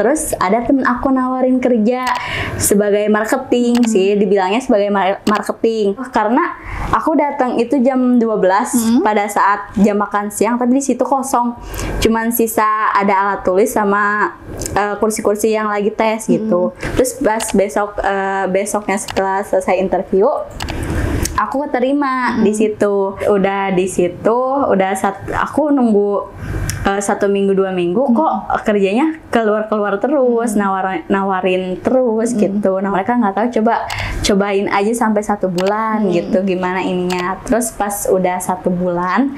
Terus ada temen aku nawarin kerja sebagai marketing sih, dibilangnya sebagai marketing. Karena aku datang itu jam 12 pada saat jam makan siang, tapi di situ kosong. Cuman sisa ada alat tulis sama kursi-kursi yang lagi tes gitu. Terus pas besoknya setelah selesai interview, aku keterima di situ. Aku nunggu 1 minggu 2 minggu kok kerjanya keluar terus, nawarin terus gitu. Nah mereka nggak tahu, cobain aja sampai 1 bulan gitu gimana ininya. Terus pas udah 1 bulan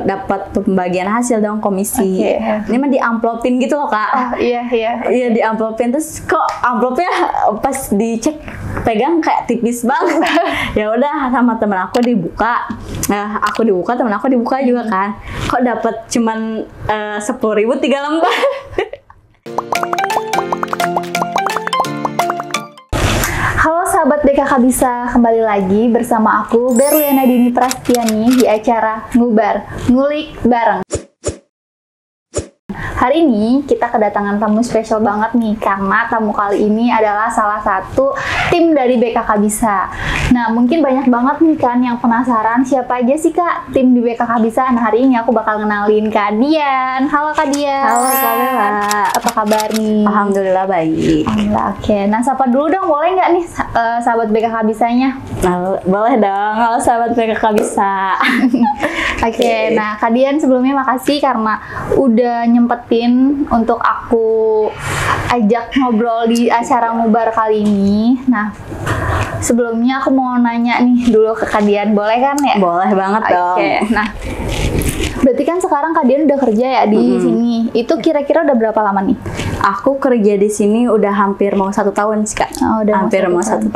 dapat pembagian hasil dong, komisi. Ini mah diamplopin gitu loh Kak. Iya diamplopin, terus kok amplopnya pas dicek pegang kayak tipis banget. Ya udah sama temen aku dibuka, aku dibuka, temen aku dibuka juga kan. Kok dapat cuman 10.000 3 lembar. Halo sahabat BKK Bisa, kembali lagi bersama aku Berliana Dini Prastiani di acara Ngubar, Ngulik Bareng. Hari ini kita kedatangan tamu spesial banget nih, karena tamu kali ini adalah salah satu tim dari BKK Bisa. Nah, mungkin banyak banget nih kan yang penasaran siapa aja sih Kak tim di BKK Bisa. Nah, hari ini aku bakal kenalin Kak Dian. Halo Kak Dian. Halo Kak Bella. Apa kabar nih? Alhamdulillah baik. Alhamdulillah, oke. Nah, sapa dulu dong, boleh nggak nih sahabat BKK Bisanya? Boleh dong, halo sahabat BKK Bisa. Oke, nah Kak Dian sebelumnya makasih karena udah nyempetin untuk aku ajak ngobrol di acara Ngubar kali ini. Nah, sebelumnya aku mau nanya nih dulu ke Kak Dian, boleh kan ya? Boleh banget dong. Oke, nah berarti kan sekarang Kak Dian udah kerja ya di sini. Itu kira-kira udah berapa lama nih? Aku kerja di sini udah hampir mau 1 tahun sih Kak. Oh, udah hampir mau 1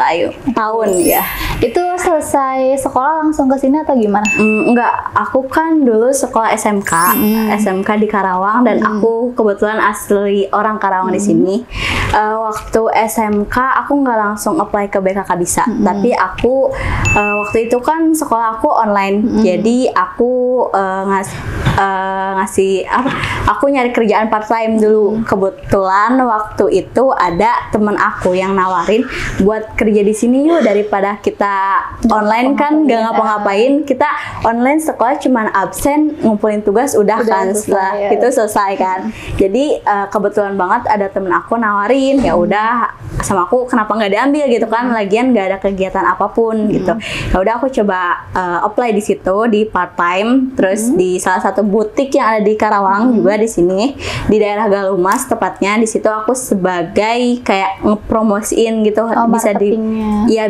tahun ya. Itu selesai sekolah langsung ke sini atau gimana? Enggak, aku kan dulu sekolah SMK, SMK di Karawang, dan aku kebetulan asli orang Karawang di sini. Waktu SMK aku nggak langsung apply ke BKK Bisa, tapi aku waktu itu kan sekolah aku online, jadi aku aku nyari kerjaan part time dulu. Kebetulan waktu itu ada temen aku yang nawarin buat kerja di sini yuk, daripada kita online kan gak ngapa-ngapain, kita online sekolah cuman absen ngumpulin tugas udah kan, setelah itu selesai kan. Jadi kebetulan banget ada temen aku nawarin, ya udah sama aku kenapa nggak diambil gitu kan, lagian nggak ada kegiatan apapun gitu. Ya udah aku coba apply di situ di part time, terus di salah satu butik yang ada di Karawang juga di sini di daerah Galumas tepatnya. Di situ aku sebagai kayak ngepromosiin gitu,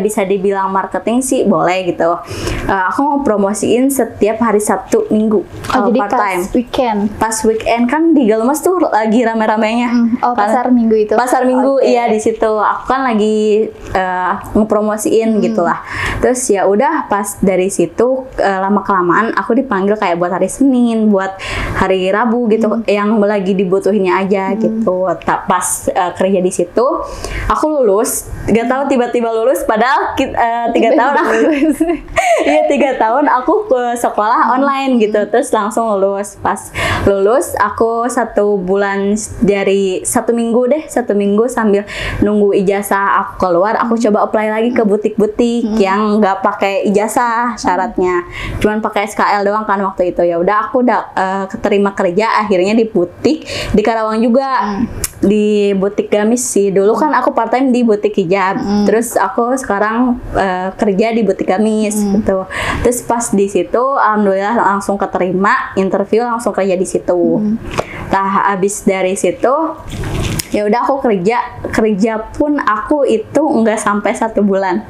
bisa dibilang marketing sih boleh gitu. Aku ngepromosiin setiap hari Sabtu Minggu. Jadi part time pas weekend kan di Galumas tuh lagi rame-ramenya. Pasar Minggu itu. Pasar Minggu, iya di situ. Aku kan lagi ngepromosiin gitulah. Terus ya udah pas dari situ lama kelamaan aku dipanggil kayak buat hari Senin, buat hari Rabu gitu, yang lagi dibutuhinnya aja gitu. Pas kerja di situ aku lulus, gak tahu tiba-tiba lulus, padahal 3 tahun aku iya 3 tahun aku ke sekolah online gitu, terus langsung lulus. Pas lulus aku 1 bulan, dari 1 minggu sambil nunggu ijazah aku keluar, aku coba apply lagi ke butik-butik yang nggak pakai ijazah syaratnya, cuman pakai SKL doang kan waktu itu. Ya udah aku udah keterima kerja akhirnya di butik di Karawang juga, di butik gamis sih. Dulu kan aku part time di butik hijab, terus aku sekarang kerja di butik gamis gitu. Terus pas di situ alhamdulillah langsung keterima, interview langsung kerja di situ. Nah habis dari situ ya udah aku kerja pun aku itu nggak sampai 1 bulan.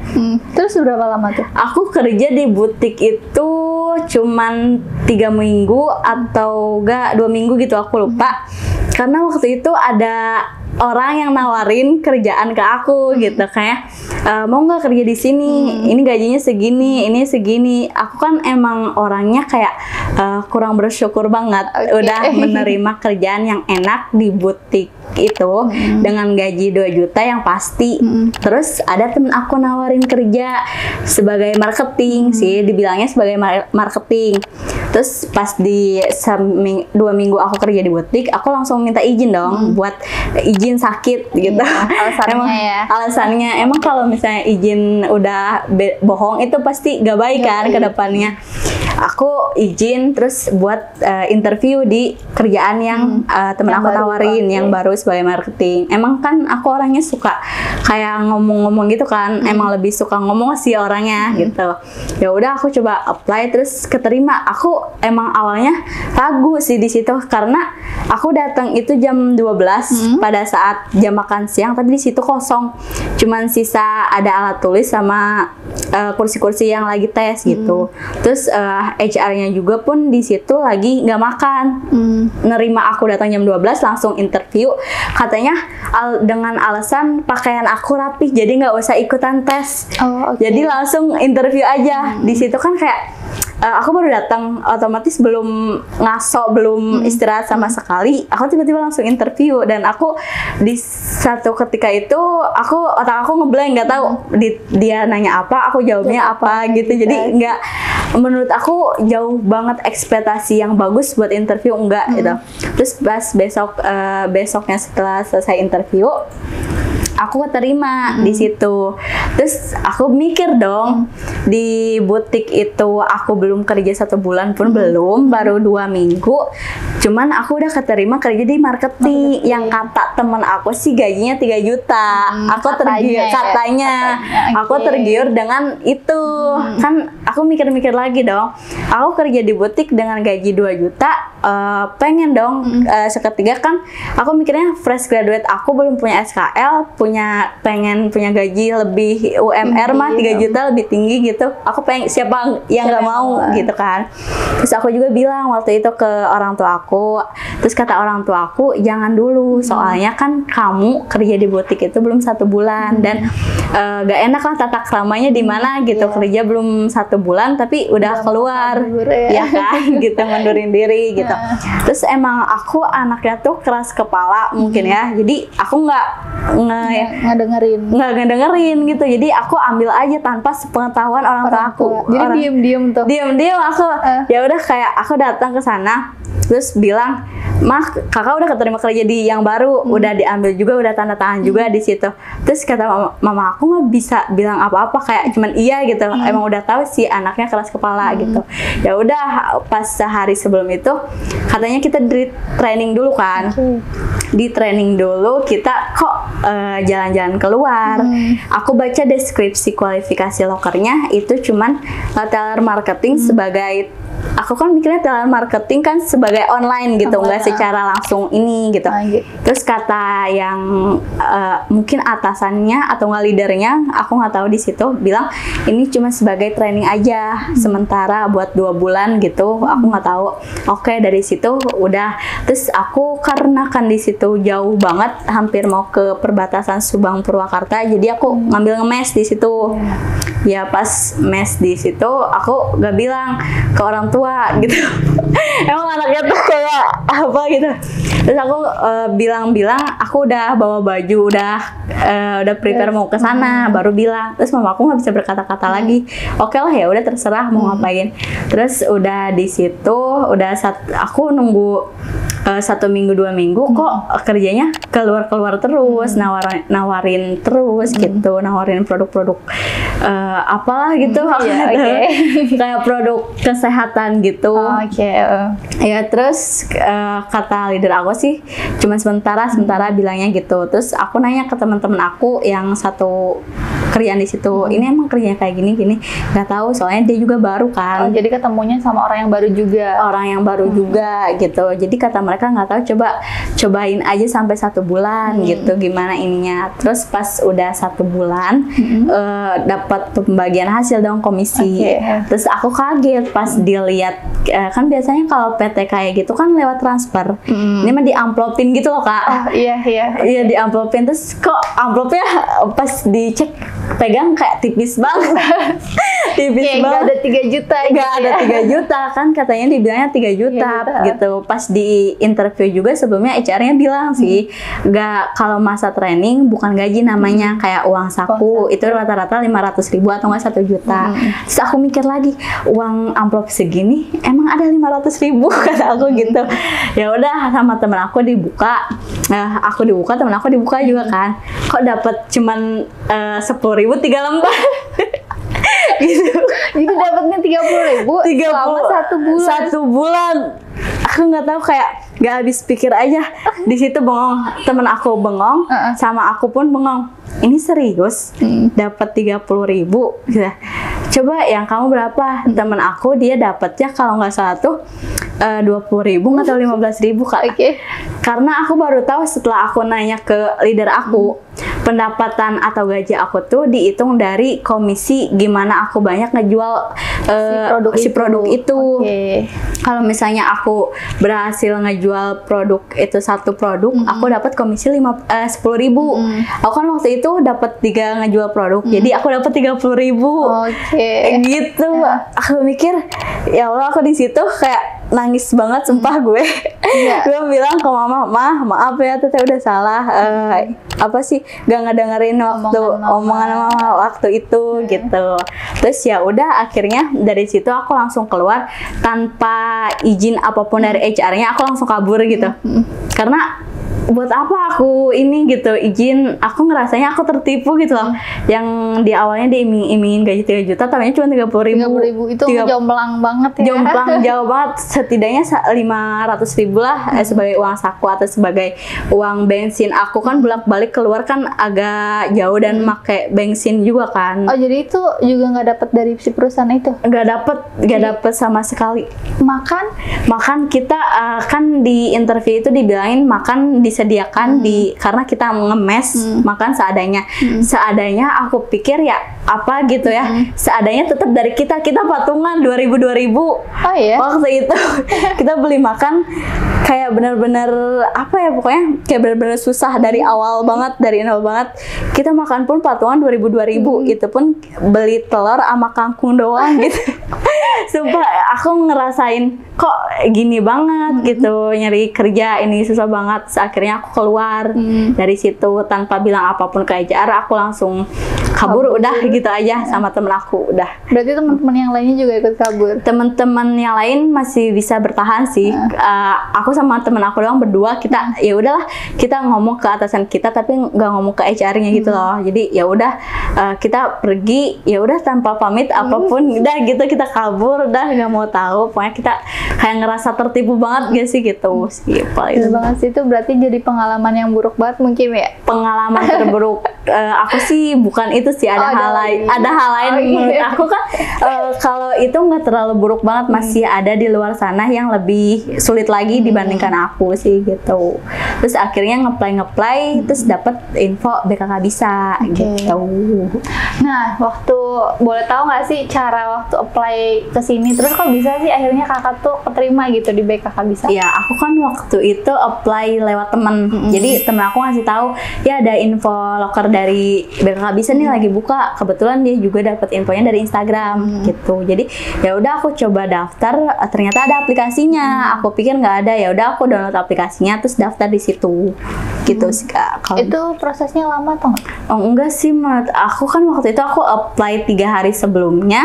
Terus berapa lama tuh? Aku kerja di butik itu cuman 3 minggu atau enggak 2 minggu gitu, aku lupa. Karena waktu itu ada orang yang nawarin kerjaan ke aku gitu, kayak mau nggak kerja di sini, ini gajinya segini, ini segini. Aku kan emang orangnya kayak kurang bersyukur banget udah menerima kerjaan yang enak di butik itu dengan gaji 2 juta yang pasti. Terus ada temen aku nawarin kerja sebagai marketing sih, dibilangnya sebagai marketing. Terus pas di 2 minggu aku kerja di butik, aku langsung minta izin dong buat izin sakit gitu. Alasannya Emang alasannya emang kalau misalnya izin udah bohong itu pasti gak baik kan ke depannya. Aku izin terus buat interview di kerjaan yang temen aku tawarin yang baru sebagai marketing. Emang kan aku orangnya suka kayak ngomong-ngomong gitu kan, emang lebih suka ngomong sih orangnya gitu. Ya udah aku coba apply terus keterima. Aku emang awalnya ragu sih di situ karena aku datang itu jam 12 pada saat jam makan siang, tapi di situ kosong. Cuman sisa ada alat tulis sama kursi-kursi yang lagi tes gitu. Terus HR-nya juga pun di situ lagi nggak makan. Nerima aku datang jam 12 langsung interview. Katanya dengan alasan pakaian aku rapi, jadi nggak usah ikutan tes. Jadi langsung interview aja. Di situ kan kayak aku baru datang, otomatis belum ngaso, belum istirahat sama sekali. Aku tiba-tiba langsung interview dan aku di satu ketika itu otak aku ngeblank, nggak tahu dia nanya apa, aku jawabnya apa gitu. Jadi nggak, menurut aku jauh banget ekspektasi yang bagus buat interview enggak gitu. Terus pas besoknya setelah selesai interview aku keterima di situ. Terus aku mikir dong, di butik itu aku belum kerja 1 bulan pun belum, baru 2 minggu. Cuman aku udah keterima kerja di marketing. Yang kata temen aku sih gajinya 3 juta. Aku tergiur katanya. Aku tergiur dengan itu. Kan aku mikir-mikir lagi dong. Aku kerja di butik dengan gaji 2 juta. Pengen dong seketika kan aku mikirnya fresh graduate, aku belum punya SKL, pengen punya gaji lebih, UMR mah 3 juta lebih tinggi gitu. Aku pengen, siapa yang nggak mau gitu kan. Terus aku juga bilang waktu itu ke orang tua aku. Terus kata orang tua aku, jangan dulu, soalnya kan kamu kerja di butik itu belum 1 bulan dan gak enak lah tata keramanya di mana gitu. Kerja belum 1 bulan tapi udah keluar ya kan gitu, mundurin diri gitu. Terus emang aku anaknya tuh keras kepala mungkin ya. Jadi aku nggak ngedengerin gitu. Jadi aku ambil aja tanpa sepengetahuan orang tua aku. Jadi diem aku ya udah, kayak aku datang ke sana terus bilang, "Mah, kakak udah keterima kerja di yang baru, udah diambil juga, udah tanda tangan juga di situ." Terus kata mama aku nggak bisa bilang apa-apa, kayak cuman iya gitu. Emang udah tahu sih anaknya keras kepala gitu. Ya udah, pas sehari sebelum itu katanya kita di training dulu kan. Di training dulu kita kok jalan-jalan keluar. Aku baca deskripsi kualifikasi lokernya itu cuman teller marketing sebagai, aku kan mikirnya teller marketing kan sebagai online gitu, nggak secara langsung ini gitu. Terus kata yang mungkin atasannya atau nggak leadernya, aku nggak tahu di situ, bilang ini cuma sebagai training aja sementara buat 2 bulan gitu. Aku nggak tahu. Oke, dari situ udah. Terus aku karena kan di situ jauh banget, hampir mau ke perbatasan Subang Purwakarta, jadi aku ngambil ngemes di situ. Ya pas mes di situ aku gak bilang ke orang tua gitu. Emang anaknya tuh kayak apa gitu. Terus aku bilang aku udah bawa baju, udah prepare mau ke sana, baru bilang. Terus mama aku nggak bisa berkata-kata lagi. Oke lah, ya udah terserah mau ngapain. Terus udah di situ aku nunggu 1 minggu 2 minggu kok kerjanya keluar terus, nawarin terus gitu, nawarin produk-produk apalah gitu, kayak produk kesehatan gitu. Ya terus kata leader aku sih cuma sementara bilangnya gitu. Terus aku nanya ke teman-teman aku yang satu kerjaan di situ, ini emang kerjanya kayak gini, nggak tahu soalnya dia juga baru kan. Jadi ketemunya sama orang yang baru juga, gitu. Jadi kata mereka nggak tahu, cobain aja sampai 1 bulan gitu gimana ininya. Terus pas udah 1 bulan dapat pembagian hasil dong, komisi. Terus aku kaget pas dilihat, kan biasanya kalau PT kayak gitu kan lewat transfer. Ini mah diamplopin gitu loh Kak. Iya diamplopin. Terus kok amplopnya pas dicek pegang kayak tipis banget. Tipis Kayak nggak banget. ada 3 juta Nggak gitu ada ya. 3 juta kan, katanya dibilangnya 3 juta 3 juta. gitu. Pas di interview juga sebelumnya HR-nya bilang sih, nggak, kalau masa training bukan gaji namanya, kayak uang saku itu rata-rata 500.000 atau nggak 1 juta. Terus aku mikir lagi, uang amplop segini emang ada 500.000 kata aku gitu. Ya udah, sama temen aku dibuka, aku dibuka, temen aku dibuka juga kan. Kok dapat cuman 10.000 3 lembar. Gitu. Jadi dapatnya 30.000 selama 1 bulan. 1 bulan. Aku nggak tahu, kayak nggak habis pikir aja. Di situ bengong, temen aku bengong, sama aku pun bengong. Ini serius dapat 30.000 gitu. Coba yang kamu berapa? Temen aku dia dapatnya kalau nggak salah tuh 20.000 atau 15.000 Kak. Oke. Karena aku baru tahu setelah aku nanya ke leader aku, pendapatan atau gaji aku tuh dihitung dari komisi gimana aku banyak ngejual si produk itu. Oke. Kalau misalnya aku berhasil ngejual produk itu, satu produk, aku dapat komisi 10.000. Aku kan waktu itu dapat 3 ngejual produk, jadi aku dapat 30.000. Oke. Gitu. Aku mikir, ya Allah, aku di situ kayak nangis banget, sumpah gue. Iya. Gue bilang ke mama, maaf ya, teteh udah salah. Apa sih, gak ngedengerin waktu omongan mama waktu itu gitu. Terus ya udah, akhirnya dari situ aku langsung keluar tanpa izin apapun dari HR-nya. Aku langsung kabur gitu. Karena buat apa aku ini gitu izin, aku ngerasanya aku tertipu gitu loh. Yang di awalnya diiming-imingin gaji 3 juta, tapi cuma 30.000. 30.000 itu jomplang banget ya. Jomplang jauh banget, setidaknya 500.000 lah sebagai uang saku atau sebagai uang bensin. Aku kan bolak-balik keluar kan agak jauh dan pakai bensin juga kan. Oh, jadi itu juga nggak dapat dari si perusahaan itu? Nggak dapet sama sekali. Makan Kita kan di interview itu dibilangin makan disediakan karena kita ngemes, makan seadanya. Seadanya aku pikir ya apa gitu ya. Seadanya tetap dari kita patungan 2.000. Oh iya? Waktu itu kita beli makan kayak benar-benar apa ya, pokoknya kayak benar-benar susah dari awal banget, dari nol banget. Kita makan pun patungan 2.000. Itu pun beli telur sama kangkung doang gitu. Sumpah aku ngerasain kok gini banget gitu, nyari kerja ini susah banget. Akhirnya aku keluar dari situ tanpa bilang apapun ke HR. Aku langsung kabur udah gitu aja sama temen aku udah. Berarti teman-teman yang lainnya juga ikut kabur? Teman-teman yang lain masih bisa bertahan sih. Aku sama temen aku doang berdua, kita ya udahlah, kita ngomong ke atasan kita tapi nggak ngomong ke HR-nya gitu loh. Jadi ya udah, kita pergi ya udah tanpa pamit apapun, udah gitu kita kabur, udah nggak mau tahu. Pokoknya kita kayak ngerasa tertipu banget gak sih gitu sih. Itu banget sih, itu berarti jadi pengalaman yang buruk banget mungkin ya? Pengalaman terburuk aku sih bukan itu sih, ada hal lain. Ada hal lain menurut aku kan. Kalau itu nggak terlalu buruk banget, masih ada di luar sana yang lebih sulit lagi dibandingkan aku sih gitu. Terus akhirnya ngeplay terus dapat info BKK bisa gitu. Nah, waktu boleh tahu nggak sih cara waktu apply ke sini, terus kok bisa sih akhirnya kakak tuh keterima gitu di BKK bisa? Ya, aku kan waktu itu apply lewat temen. Jadi temen aku ngasih tahu ya ada info loker dari BKK bisa nih lagi buka. Kebetulan dia juga dapat infonya dari Instagram gitu. Jadi ya udah aku coba daftar, ternyata ada aplikasinya. Aku pikir nggak ada, ya udah aku download aplikasinya terus daftar di situ. Gitu sih Kak. Itu prosesnya lama atau nggak? Oh enggak sih, aku kan waktu itu aku apply 3 hari sebelumnya.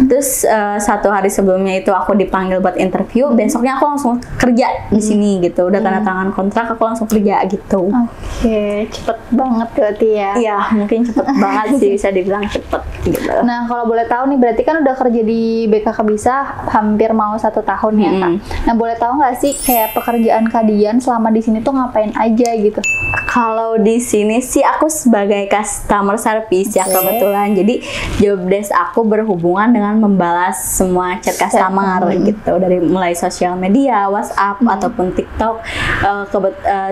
Terus 1 hari sebelumnya itu aku dipanggil buat interview. Besoknya aku langsung kerja di sini gitu. Udah tanda tangan kontrak, aku langsung kerja gitu. Oke, cepet banget berarti ya? Iya, mungkin cepet banget sih, bisa dibilang cepet gitu. Nah, kalau boleh tahu nih, berarti kan udah kerja di BKK bisa hampir mau 1 tahun ya Kak? Nah, boleh tahu nggak sih kayak pekerjaan Kadian selama di sini tuh ngapain aja gitu? Kalau di sini sih aku sebagai customer service ya kebetulan. Jadi job desk aku berhubungan dengan membalas semua chat customer gitu, dari mulai sosial media, WhatsApp ataupun TikTok,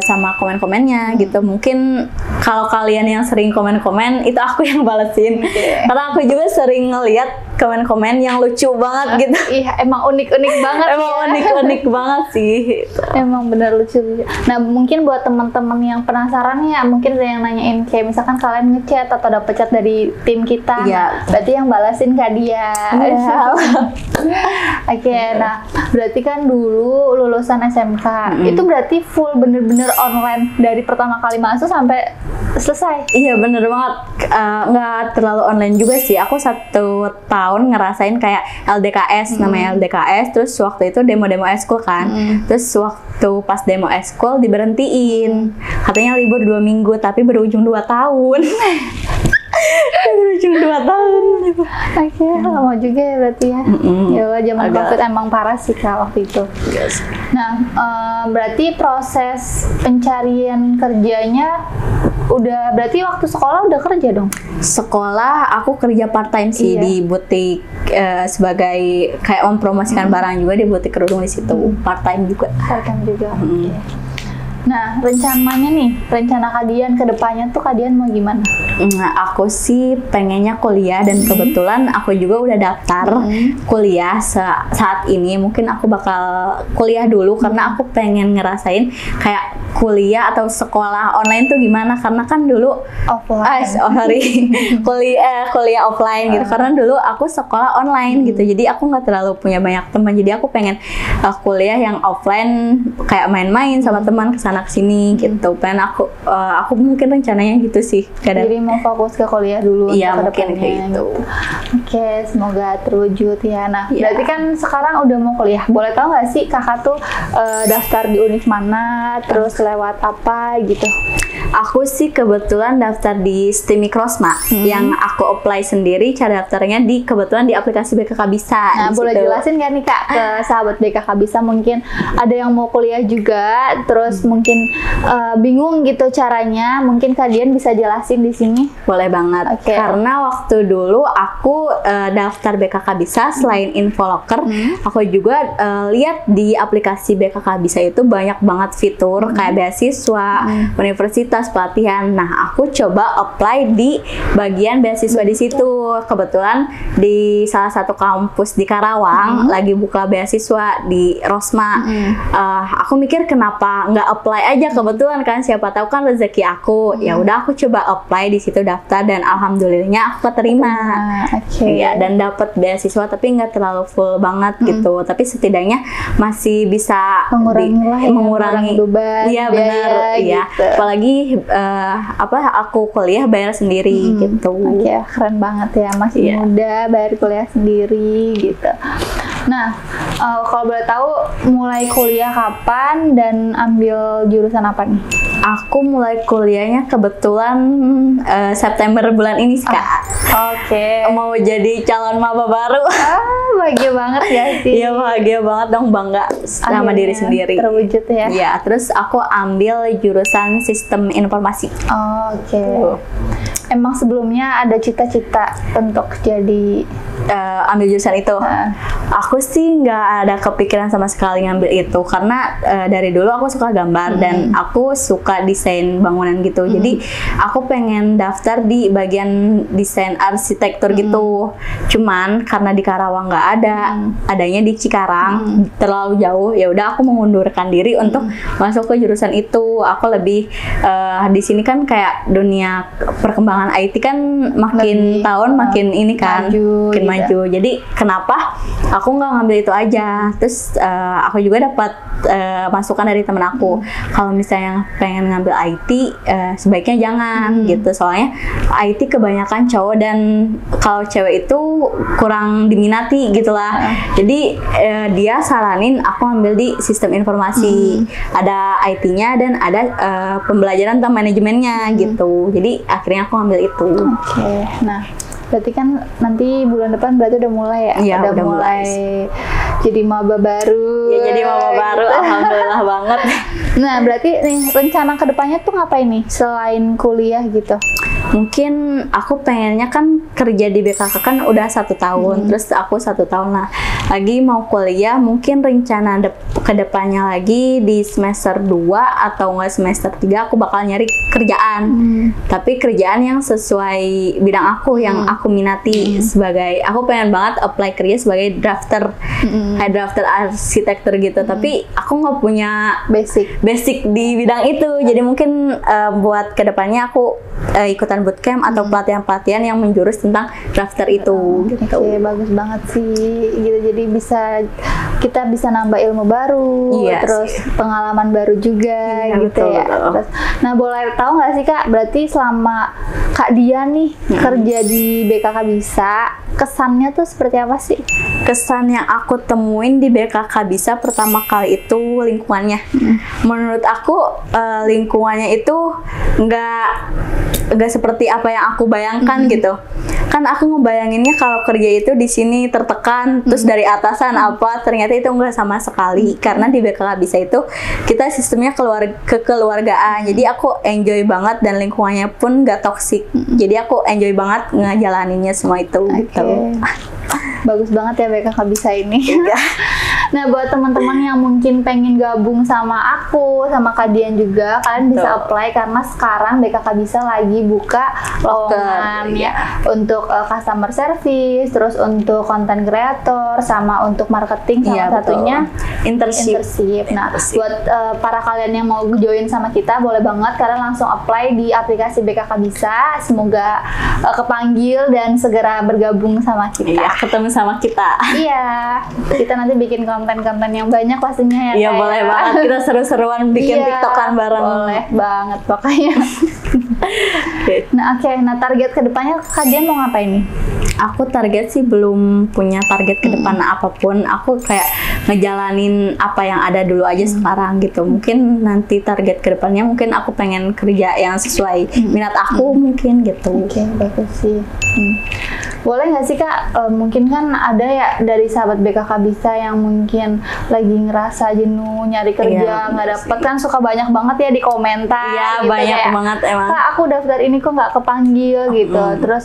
sama komen-komennya gitu. Mungkin kalau kalian yang sering komen-komen itu aku yang balesin. Karena aku juga sering ngeliat komen-komen yang lucu banget gitu. Iya, emang unik-unik banget Emang ya. unik-unik banget sih. Emang bener lucu. Nah, mungkin buat teman-teman yang penasaran ya, mungkin ada yang nanyain kayak misalkan kalian ngechat atau dapet chat dari tim kita. Iya. Berarti yang balasin Kak Dia. Iya. Oke, nah berarti kan dulu lulusan SMK, itu berarti full bener-bener online dari pertama kali masuk sampai selesai. Iya bener banget, nggak terlalu online juga sih. Aku 1 tahun ngerasain kayak LDKS, namanya LDKS. Terus waktu itu demo-demo eskul kan. Terus waktu pas demo eskul diberhentiin, katanya libur 2 minggu, tapi berujung 2 tahun. Berujung 2 tahun. Oke, lama juga ya berarti ya. Ya Allah, zaman COVID emang parah sih Kak waktu itu. Nah, berarti proses pencarian kerjanya udah, berarti waktu sekolah udah kerja dong? Sekolah aku kerja part time sih di butik, sebagai kayak mempromosikan barang juga di butik kerudung di situ. Part time juga. Part time juga. Oke. Nah, rencana Kadian ke depannya tuh Kadian mau gimana? Nah, aku sih pengennya kuliah dan kebetulan aku juga udah daftar kuliah saat ini. Mungkin aku bakal kuliah dulu karena aku pengen ngerasain kayak kuliah atau sekolah online tuh gimana, karena kan dulu Offline. kuliah offline gitu, karena dulu aku sekolah online gitu, jadi aku nggak terlalu punya banyak teman, jadi aku pengen kuliah yang offline kayak main-main sama teman kesana kesini gitu. Pengen aku mungkin rencananya gitu sih. Jadi mau fokus ke kuliah dulu. Iya, untuk mungkin kayak gitu. Oke, semoga terwujud ya. Nah, berarti kan sekarang udah mau kuliah. Boleh tahu nggak sih kakak tuh daftar di univ mana, terus lewat apa gitu? Aku sih kebetulan daftar di STIMI Krosma, yang aku apply sendiri. Cara daftarnya kebetulan di aplikasi BKK Bisa. Nah, boleh jelasin nggak nih Kak ke sahabat BKK Bisa, mungkin ada yang mau kuliah juga, terus mungkin bingung gitu caranya, mungkin kalian bisa jelasin di sini? Boleh banget. Karena waktu dulu aku daftar BKK Bisa, selain Infoloker, aku juga lihat di aplikasi BKK Bisa itu banyak banget fitur kayak beasiswa, universitas, pelatihan. Nah, aku coba apply di bagian beasiswa di situ. Kebetulan di salah satu kampus di Karawang lagi buka beasiswa di Rosma. Aku mikir kenapa nggak apply aja, kebetulan kan siapa tahu kan rezeki aku. Ya udah aku coba apply di situ, daftar, dan alhamdulillahnya aku keterima. Ya, dan dapat beasiswa tapi nggak terlalu full banget gitu. Tapi setidaknya masih bisa mengurangi beban. Iya benar. Iya. Gitu. Apalagi aku kuliah bayar sendiri gitu. Oke, keren banget ya, masih muda bayar kuliah sendiri gitu. Nah, kalau boleh tahu mulai kuliah kapan dan ambil jurusan apa nih? Aku mulai kuliahnya kebetulan September bulan ini sih Kak. Oke. Mau jadi calon maba baru. Bahagia banget ya sih. Iya, bahagia banget dong, bangga sama diri sendiri. Terwujud ya. Iya, terus aku ambil jurusan sistem informasi. Oke. Emang sebelumnya ada cita-cita untuk jadi ambil jurusan itu? Aku sih nggak ada kepikiran sama sekali ngambil itu, karena dari dulu aku suka gambar dan aku suka desain bangunan gitu. Jadi aku pengen daftar di bagian desain arsitektur gitu. Cuman karena di Karawang nggak ada, adanya di Cikarang, terlalu jauh. Ya udah aku mengundurkan diri untuk masuk ke jurusan itu. Aku lebih di sini kan kayak dunia perkembangan IT kan makin tahun makin ini kan makin maju. Jadi kenapa aku nggak ngambil itu aja? Terus aku juga dapat masukan dari temen aku, kalau misalnya pengen ngambil IT sebaiknya jangan gitu, soalnya IT kebanyakan cowok dan kalau cewek itu kurang diminati gitulah. Jadi dia saranin aku ambil di sistem informasi, ada IT-nya dan ada pembelajaran tentang manajemennya gitu. Jadi akhirnya aku ambil itu. Oke, nah berarti kan nanti bulan depan berarti udah mulai ya? Iya, udah mulai jadi maba baru. Ya, jadi maba baru, alhamdulillah banget. Nah, berarti nih rencana kedepannya tuh ngapain nih selain kuliah gitu? mungkin aku pengennya kan kerja di BKK kan udah 1 tahun, terus aku 1 tahun lah lagi mau kuliah, mungkin rencana kedepannya lagi di semester 2 atau enggak semester 3 aku bakal nyari kerjaan, tapi kerjaan yang sesuai bidang aku yang aku minati. Sebagai aku pengen banget apply kerja sebagai drafter, kayak drafter arsitektur gitu, tapi aku nggak punya basic di bidang itu, jadi mungkin buat kedepannya aku ikutan bootcamp atau pelatihan-pelatihan yang menjurus tentang drafter itu. Gitu. Oke, bagus banget sih gitu, jadi kita bisa nambah ilmu baru, terus pengalaman baru juga gitu ya. Terus, nah boleh tahu nggak sih Kak, berarti selama Kak Dia nih kerja di BKK Bisa, kesannya tuh seperti apa sih? Kesan yang aku temuin di BKK Bisa pertama kali itu lingkungannya. Menurut aku lingkungannya itu nggak seperti apa yang aku bayangkan gitu. Kan aku ngebayanginnya kalau kerja itu di sini tertekan, terus dari atasan apa, ternyata itu enggak sama sekali. Karena di BKK Bisa itu kita sistemnya kekeluargaan. Jadi aku enjoy banget dan lingkungannya pun nggak toksik. Jadi aku enjoy banget ngejalaninnya semua itu. Gitu. Bagus banget ya BKK Bisa ini. Nah, buat teman-teman yang mungkin pengen gabung sama aku, sama Kak Dian juga, kalian bisa apply karena sekarang BKK Bisa lagi buka lowongan ya untuk customer service, terus untuk content creator, sama untuk marketing, salah satunya internship. Nah, buat para kalian yang mau join sama kita, boleh banget kalian langsung apply di aplikasi BKK Bisa. Semoga kepanggil dan segera bergabung sama kita. Iya, ketemu sama kita. Iya, kita nanti bikin konten-konten yang banyak pastinya ya. Iya, boleh banget. Kita seru-seruan bikin TikTokan bareng. Boleh banget pokoknya. Nah, nah target kedepannya Kak Dian mau ngapain nih? Aku target sih belum punya target ke depan apapun. Aku kayak ngejalanin apa yang ada dulu aja sekarang gitu. Mungkin nanti target ke depannya mungkin aku pengen kerja yang sesuai minat aku mungkin gitu. Oke, bagus sih. Boleh nggak sih Kak, mungkin kan ada ya dari sahabat BKK Bisa yang mungkin lagi ngerasa jenuh nyari kerja nggak dapet, kan suka banyak banget ya di komentar. Iya, gitu, banyak kayak, banget emang. Kak, aku daftar ini kok nggak kepanggil gitu. Terus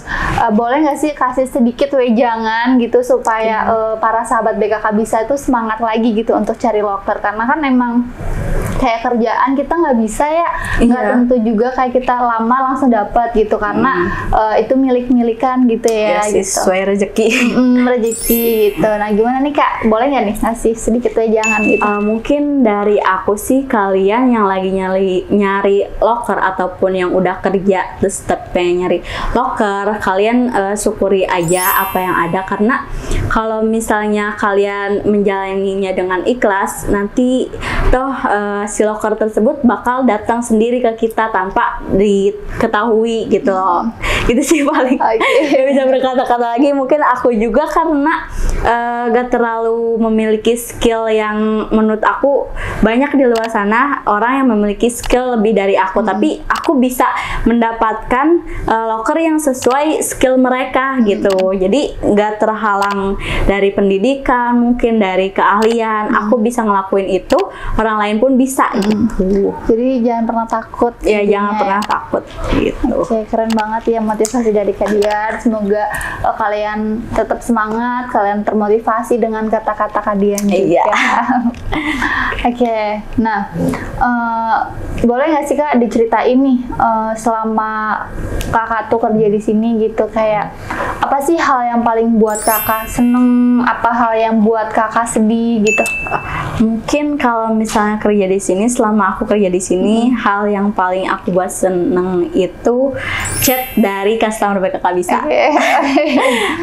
boleh nggak sih kasih sedikit wejangan gitu supaya para sahabat BKK Bisa itu semangat lagi gitu untuk cari loker, karena kan emang kayak kerjaan kita nggak bisa ya, nggak tentu juga kayak kita lama langsung dapat gitu, karena itu milik-milikan gitu ya. Gitu. Sesuai rezeki. Rezeki gitu. Nah, gimana nih Kak? Boleh nggak nih ngasih sedikit wejangan gitu? Mungkin dari aku sih, kalian yang lagi nyari loker ataupun yang udah kerja terus pengen nyari loker, kalian syukuri aja apa yang ada, karena kalau misalnya kalian menjalaninya dengan ikhlas, nanti toh si loker tersebut bakal datang sendiri ke kita tanpa diketahui gitu loh. Gitu sih paling. Gak bisa berkata-kata lagi. Mungkin aku juga karena gak terlalu memiliki skill yang menurut aku banyak di luar sana orang yang memiliki skill lebih dari aku, tapi aku bisa mendapatkan loker yang sesuai skill mereka gitu. Jadi gak terhalang dari pendidikan, mungkin dari keahlian. Aku bisa ngelakuin itu, orang lain pun bisa gitu. Jadi jangan pernah takut. Ya, jangan pernah takut gitu. Oke, keren banget ya motivasi dari Kak Dian. Semoga kalian tetap semangat, kalian termotivasi dengan kata-kata Kak Dian juga. Iya. Oke, nah boleh nggak sih Kak diceritain nih selama Kakak tuh kerja di sini gitu, kayak apa sih hal yang paling buat Kakak seneng, apa hal yang buat Kakak sedih gitu? Mungkin kalau misalnya kerja di sini, selama aku kerja di sini, hal yang paling aku buat seneng itu chat dari customer BKK Bisa.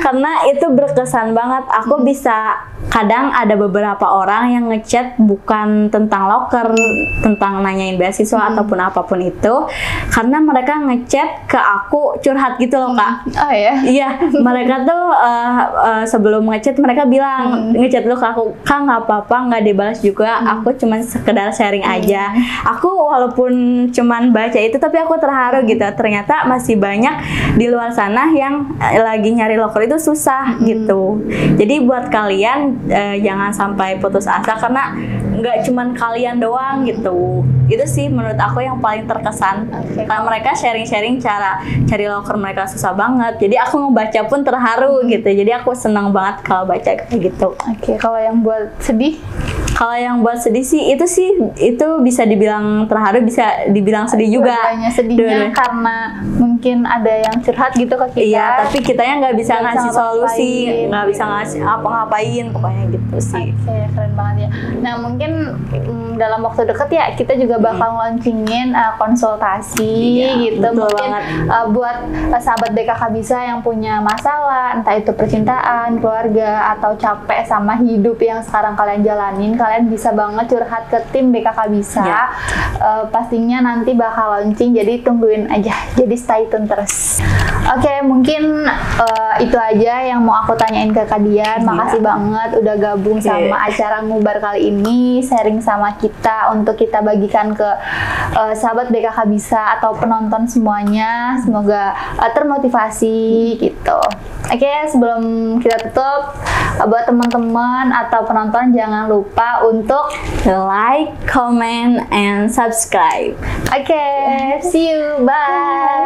Karena itu berkesan banget. Aku bisa, kadang ada beberapa orang yang ngechat bukan tentang loker, tentang nanyain beasiswa ataupun apapun itu, karena mereka ngechat ke aku curhat gitu loh Kak. Oh ya? Iya, mereka tuh sebelum ngechat mereka bilang, ngechat lu ke aku, Kak nggak apa-apa, nggak dibalas juga, aku cuman sekedar sharing aja. Aku walaupun cuman baca itu, tapi aku terharu gitu. Ternyata masih banyak di luar sana yang lagi nyari loker itu susah gitu. Jadi buat kalian jangan sampai putus asa, karena nggak cuman kalian doang gitu. Itu sih menurut aku yang paling terkesan. Karena mereka sharing-sharing cara cari loker mereka susah banget. Jadi aku ngebaca pun terharu gitu. Jadi aku senang banget kalau baca kayak gitu. Oke, kalau yang buat sedih? Kalau yang buat sedih sih itu bisa dibilang terharu, bisa dibilang sedih juga. Dua-duanya sedihnya karena mungkin ada yang curhat gitu ke kita. Iya, tapi kitanya nggak bisa ngasih solusi, ngapain. nggak bisa ngasih ngapain, pokoknya gitu sih. Oke, keren banget ya. Nah, mungkin dalam waktu dekat ya kita juga bakal launchingin konsultasi gitu. Betul Mungkin buat sahabat BKK Bisa yang punya masalah, entah itu percintaan, keluarga, atau capek sama hidup yang sekarang kalian jalanin, kalian bisa banget curhat ke tim BKK Bisa. Ya. Pastinya nanti bakal launching, jadi tungguin aja. Jadi stay tune terus. Oke, mungkin itu aja yang mau aku tanyain ke Kak Dian. Makasih banget udah gabung sama acara Ngubar kali ini, sharing sama kita untuk kita bagikan ke sahabat BKK Bisa atau penonton semuanya. Semoga termotivasi gitu. Oke, sebelum kita tutup, buat teman-teman atau penonton jangan lupa untuk like, comment, and subscribe. Oke, see you, bye.